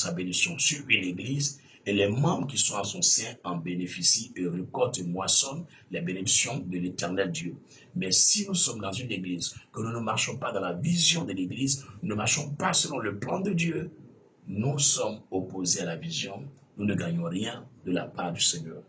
sa bénédiction sur une église et les membres qui sont à son sein en bénéficient et récoltent et moissonnent les bénédictions de l'éternel Dieu. Mais si nous sommes dans une église, que nous ne marchons pas dans la vision de l'église, nous ne marchons pas selon le plan de Dieu, nous sommes opposés à la vision, nous ne gagnons rien de la part du Seigneur.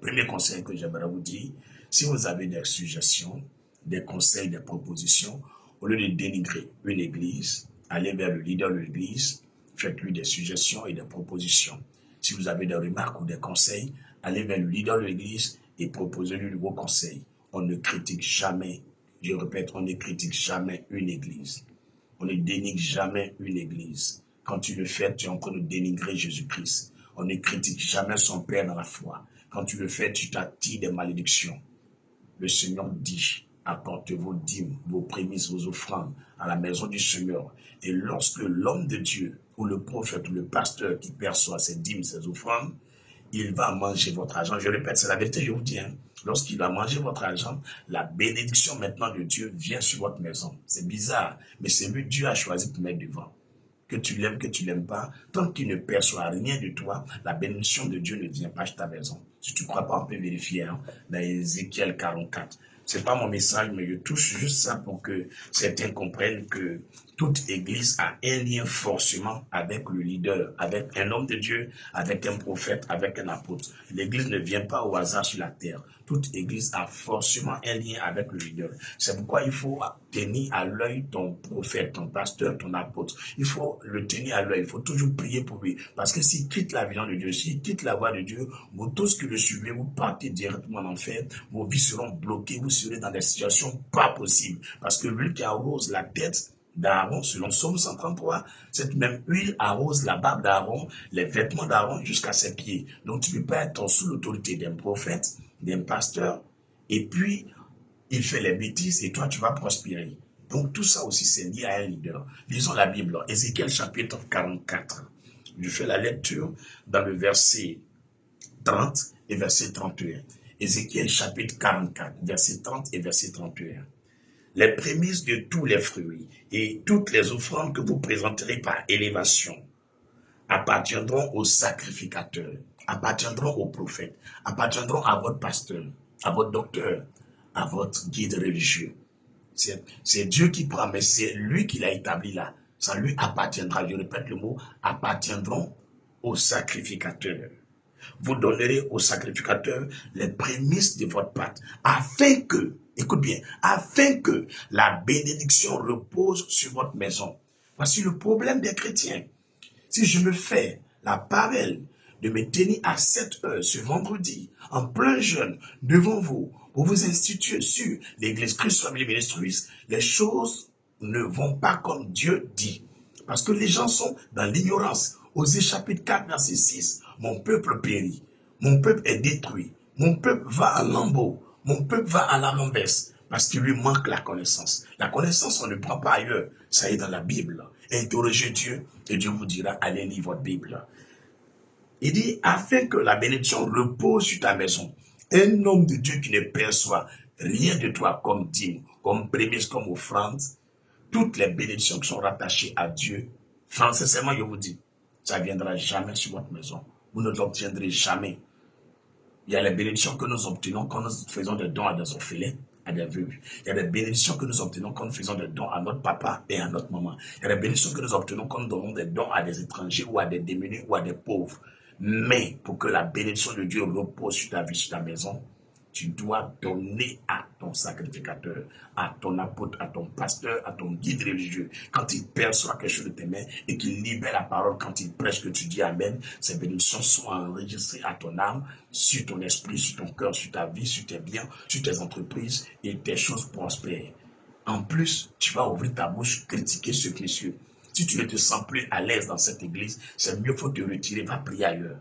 Premier conseil que j'aimerais vous dire, si vous avez des suggestions, des conseils, des propositions, au lieu de dénigrer une église, allez vers le leader de l'église, faites-lui des suggestions et des propositions. Si vous avez des remarques ou des conseils, allez vers le leader de l'église et proposez-lui vos conseils. On ne critique jamais, je répète, on ne critique jamais une église. On ne dénigre jamais une église. Quand tu le fais, tu es en train de dénigrer Jésus-Christ. On ne critique jamais son Père dans la foi. Quand tu le fais, tu t'attires des malédictions. Le Seigneur dit, apportez vos dîmes, vos prémices, vos offrandes à la maison du Seigneur. Et lorsque l'homme de Dieu, ou le prophète, ou le pasteur qui perçoit ses dîmes, ses offrandes, il va manger votre argent. Je répète, c'est la vérité, je vous dis. Lorsqu'il va manger votre argent, la bénédiction maintenant de Dieu vient sur votre maison. C'est bizarre, mais c'est lui Dieu a choisi de mettre devant. Que tu l'aimes, que tu l'aimes pas, tant qu'il ne perçoit rien de toi, la bénédiction de Dieu ne vient pas sur ta maison. Si tu ne crois pas, on peut vérifier dans Ézéchiel 44. Ce n'est pas mon message, mais je touche juste ça pour que certains comprennent que toute église a un lien forcément avec le leader, avec un homme de Dieu, avec un prophète, avec un apôtre. L'église ne vient pas au hasard sur la terre. Toute église a forcément un lien avec le leader. C'est pourquoi il faut tenir à l'œil ton prophète, ton pasteur, ton apôtre. Il faut le tenir à l'œil. Il faut toujours prier pour lui. Parce que s'il quitte la vision de Dieu, s'il quitte la voie de Dieu, vous tous qui le suivez, vous partez directement en enfer. Vos vies seront bloquées. Vous serez dans des situations pas possibles. Parce que lui qui arrose la tête d'Aaron, selon Psaume 133, cette même huile arrose la barbe d'Aaron, les vêtements d'Aaron jusqu'à ses pieds. Donc tu ne peux pas être sous l'autorité d'un prophète, d'un pasteur, et puis il fait les bêtises et toi tu vas prospérer. Donc tout ça aussi c'est lié à un leader. Lisons la Bible, Ézéchiel chapitre 44. Je fais la lecture dans le verset 30 et verset 31. Ézéchiel chapitre 44, verset 30 et verset 31. Les prémices de tous les fruits et toutes les offrandes que vous présenterez par élévation appartiendront aux sacrificateurs, appartiendront aux prophètes, appartiendront à votre pasteur, à votre docteur, à votre guide religieux. C'est Dieu qui prend, mais c'est lui qui l'a établi là. Ça lui appartiendra, je répète le mot, appartiendront aux sacrificateurs. Vous donnerez aux sacrificateurs les prémices de votre pâte, afin que, écoute bien, afin que la bénédiction repose sur votre maison. Voici le problème des chrétiens. Si je me fais la parole de me tenir à 7 heures ce vendredi, en plein jeûne, devant vous, pour vous instituer sur l'église Christ Family Ministries, les choses ne vont pas comme Dieu dit. Parce que les gens sont dans l'ignorance. Osée chapitre 4, verset 6, mon peuple périt, mon peuple est détruit, mon peuple va à lambeaux, mon peuple va à la renverse, parce qu'il lui manque la connaissance. La connaissance, on ne prend pas ailleurs, ça est dans la Bible. Interrogez Dieu, et Dieu vous dira, allez lire votre Bible. Il dit, afin que la bénédiction repose sur ta maison. Un homme de Dieu qui ne perçoit rien de toi comme dîme, comme prémisse, comme offrande, toutes les bénédictions qui sont rattachées à Dieu, sincèrement, je vous dis, ça ne viendra jamais sur votre maison. Vous ne l'obtiendrez jamais. Il y a les bénédictions que nous obtenons quand nous faisons des dons à des orphelins, à des veuves. Il y a des bénédictions que nous obtenons quand nous faisons des dons à notre papa et à notre maman. Il y a des bénédictions que nous obtenons quand nous donnons des dons à des étrangers ou à des démunis ou à des pauvres. Mais pour que la bénédiction de Dieu repose sur ta vie, sur ta maison, tu dois donner à ton sacrificateur, à ton apôtre, à ton pasteur, à ton guide religieux. Quand il perçoit quelque chose de tes mains et qu'il libère la parole, quand il prêche que tu dis Amen, ces bénédictions sont enregistrées à ton âme, sur ton esprit, sur ton cœur, sur ta vie, sur tes biens, sur tes entreprises et tes choses prospèrent. En plus, tu vas ouvrir ta bouche, critiquer ce monsieur. Si tu ne te sens plus à l'aise dans cette église, c'est mieux, il faut te retirer, va prier ailleurs.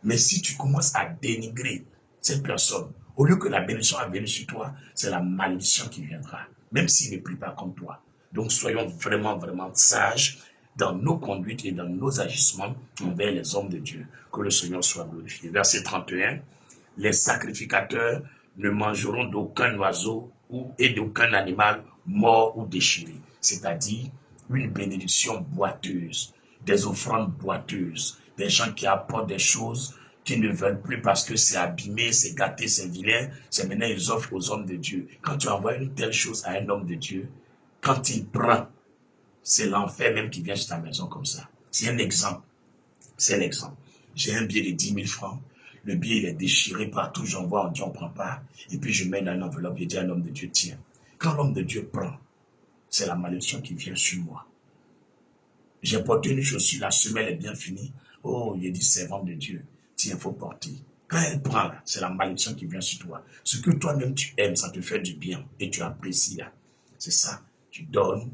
Mais si tu commences à dénigrer cette personne, au lieu que la bénédiction va venir sur toi, c'est la malédiction qui viendra, même s'il ne prie pas comme toi. Donc soyons vraiment, vraiment sages dans nos conduites et dans nos agissements envers les hommes de Dieu. Que le Seigneur soit glorifié. Verset 31, les sacrificateurs ne mangeront d'aucun oiseau et d'aucun animal mort ou déchiré. C'est-à-dire une bénédiction boiteuse. des offrandes boiteuses, des gens qui apportent des choses qui ne veulent plus parce que c'est abîmé, c'est gâté, c'est vilain, c'est maintenant ils offrent aux hommes de Dieu. Quand tu envoies une telle chose à un homme de Dieu, quand il prend, c'est l'enfer même qui vient sur ta maison comme ça. C'est un exemple. C'est un exemple. J'ai un billet de 10 000 francs. Le billet, il est déchiré partout. J'envoie, on dit on ne prend pas. Et puis je mets dans une enveloppe, je dis à l'homme de Dieu, tiens. Quand l'homme de Dieu prend, c'est la malédiction qui vient sur moi. J'ai porté une chaussure, la semelle est bien finie. Oh, il dit, servante de Dieu, tiens, il faut porter. Quand elle prend là, c'est la malédiction qui vient sur toi. Ce que toi-même tu aimes, ça te fait du bien et tu apprécies là. C'est ça, tu donnes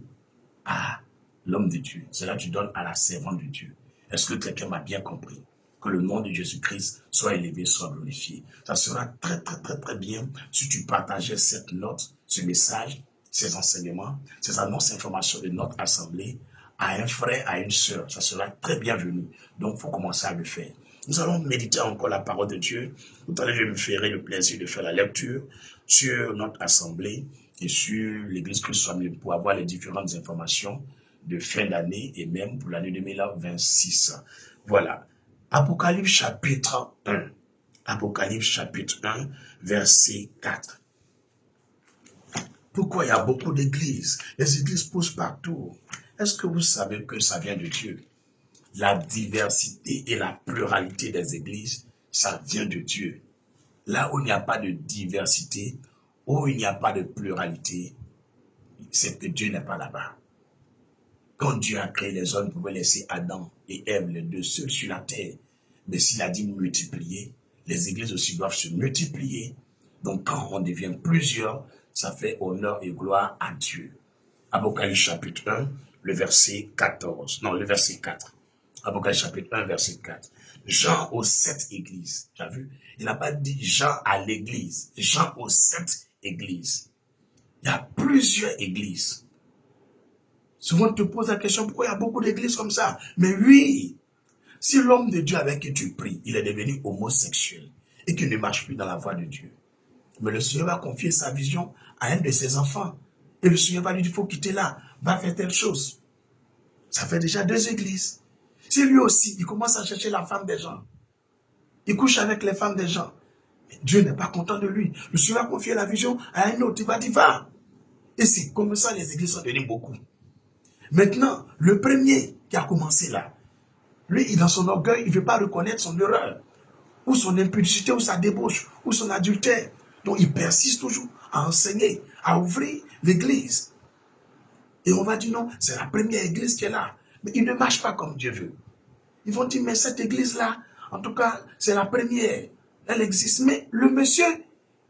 à l'homme de Dieu. C'est là que tu donnes à la servante de Dieu. Est-ce que quelqu'un m'a bien compris? Que le nom de Jésus-Christ soit élevé, soit glorifié. Ça sera très, très, très, très bien si tu partageais cette note, ce message, ces enseignements, ces annonces, informations de notre assemblée à un frère, à une sœur. Ça sera très bienvenu. Donc, il faut commencer à le faire. Nous allons méditer encore la parole de Dieu. Tout à l'heure, je me ferai le plaisir de faire la lecture sur notre assemblée et sur l'Église Christ pour avoir les différentes informations de fin d'année et même pour l'année 2026. Voilà. Apocalypse chapitre 1. Apocalypse chapitre 1, verset 4. Pourquoi il y a beaucoup d'églises? Les églises poussent partout. Est-ce que vous savez que ça vient de Dieu? La diversité et la pluralité des églises, ça vient de Dieu. Là où il n'y a pas de diversité, où il n'y a pas de pluralité, c'est que Dieu n'est pas là-bas. Quand Dieu a créé les hommes, il pouvait laisser Adam et Ève, les deux seuls sur la terre. Mais s'il a dit multiplier, les églises aussi doivent se multiplier. Donc quand on devient plusieurs, ça fait honneur et gloire à Dieu. Apocalypse chapitre 1, le verset 14. Non, le verset 4. Apocalypse chapitre 1, verset 4. Jean aux 7 églises. Tu as vu? Il n'a pas dit Jean à l'église. Jean aux 7 églises. Il y a plusieurs églises. Souvent, on te pose la question, pourquoi il y a beaucoup d'églises comme ça? Mais oui, si l'homme de Dieu avec qui tu pries, il est devenu homosexuel et qu'il ne marche plus dans la voie de Dieu, mais le Seigneur va confier sa vision à un de ses enfants. Et le Seigneur va lui dire, il faut quitter là, va faire telle chose. Ça fait déjà 2 églises. Si lui aussi, il commence à chercher la femme des gens, il couche avec les femmes des gens, mais Dieu n'est pas content de lui. Le Seigneur va confier la vision à un autre, il va dire, va. Et c'est comme ça les églises sont devenues beaucoup. Maintenant, le premier qui a commencé là, lui, dans son orgueil, il ne veut pas reconnaître son erreur, ou son impudicité, ou sa débauche, ou son adultère. Donc, il persiste toujours à enseigner, à ouvrir l'église. Et on va dire non, c'est la première église qui est là. Mais il ne marche pas comme Dieu veut. Ils vont dire, mais cette église-là, en tout cas, c'est la première. Elle existe. Mais le monsieur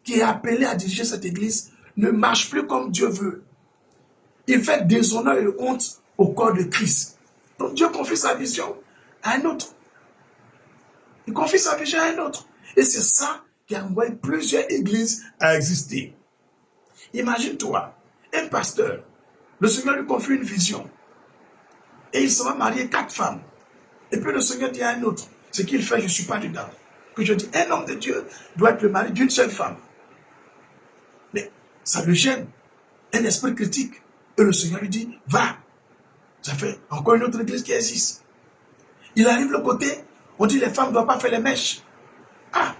qui est appelé à diriger cette église ne marche plus comme Dieu veut. Il fait déshonneur et honte au corps de Christ. Donc Dieu confie sa vision à un autre. Il confie sa vision à un autre. Et c'est ça qui a envoyé plusieurs églises à exister. Imagine-toi, un pasteur, le Seigneur lui confie une vision. Et il se va marier 4 femmes. Et puis le Seigneur dit à un autre, ce qu'il fait, je ne suis pas dedans. Que je dis, un homme de Dieu doit être le mari d'une seule femme. Mais ça le gêne. Un esprit critique. Et le Seigneur lui dit, va. Ça fait encore une autre église qui existe. Il arrive de l'autre côté, on dit les femmes ne doivent pas faire les mèches. Ah,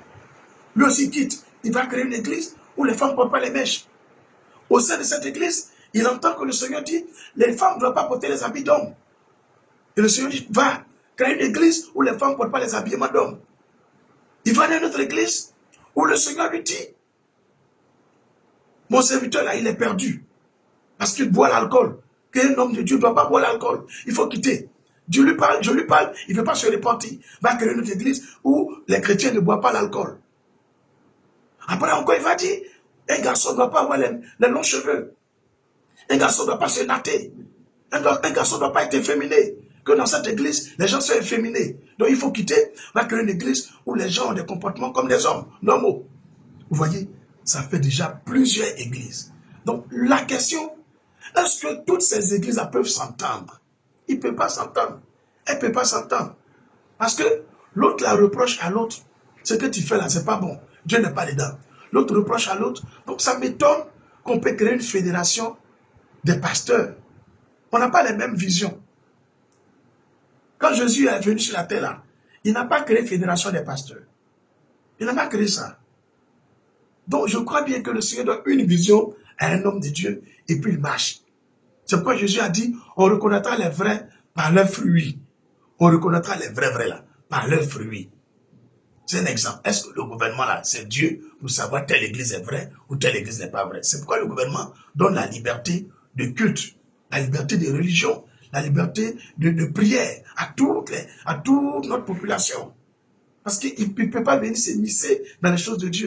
lui aussi quitte. Il va créer une église où les femmes ne portent pas les mèches. Au sein de cette église, il entend que le Seigneur dit, les femmes ne doivent pas porter les habits d'hommes. Et le Seigneur dit, va, créer une église où les femmes ne portent pas les habillements d'hommes. Il va dans une autre église où le Seigneur lui dit, mon serviteur là, il est perdu. Parce qu'il boit l'alcool. Qu'un homme de Dieu ne doit pas boire l'alcool. Il faut quitter. Dieu lui parle, je lui parle, il ne veut pas se repentir. Va créer une autre église où les chrétiens ne boivent pas l'alcool. Après encore, il va dire, un garçon ne doit pas avoir les longs cheveux. Un garçon ne doit pas se natter. Un garçon ne doit pas être efféminé. Que dans cette église, les gens sont efféminés. Donc il faut quitter, va créer une église où les gens ont des comportements comme des hommes normaux. Vous voyez, ça fait déjà plusieurs églises. Donc la question, est-ce que toutes ces églises peuvent s'entendre? Ils ne peuvent pas s'entendre. Elles ne peuvent pas s'entendre. Parce que l'autre la reproche à l'autre. Ce que tu fais là, ce n'est pas bon. Dieu n'est pas dedans. L'autre reproche à l'autre. Donc ça m'étonne qu'on peut créer une fédération des pasteurs. On n'a pas les mêmes visions. Quand Jésus est venu sur la terre, là, il n'a pas créé fédération des pasteurs. Il n'a pas créé ça. Donc, je crois bien que le Seigneur donne une vision à un homme de Dieu et puis il marche. C'est pourquoi Jésus a dit, on reconnaîtra les vrais par leurs fruits. On reconnaîtra les vrais là, par leurs fruits. C'est un exemple. Est-ce que le gouvernement là, c'est Dieu pour savoir telle église est vraie ou telle église n'est pas vraie? C'est pourquoi le gouvernement donne la liberté de culte, la liberté de religion, la liberté de prière à toute notre population. Parce qu'il ne peut pas venir s'immiscer dans les choses de Dieu.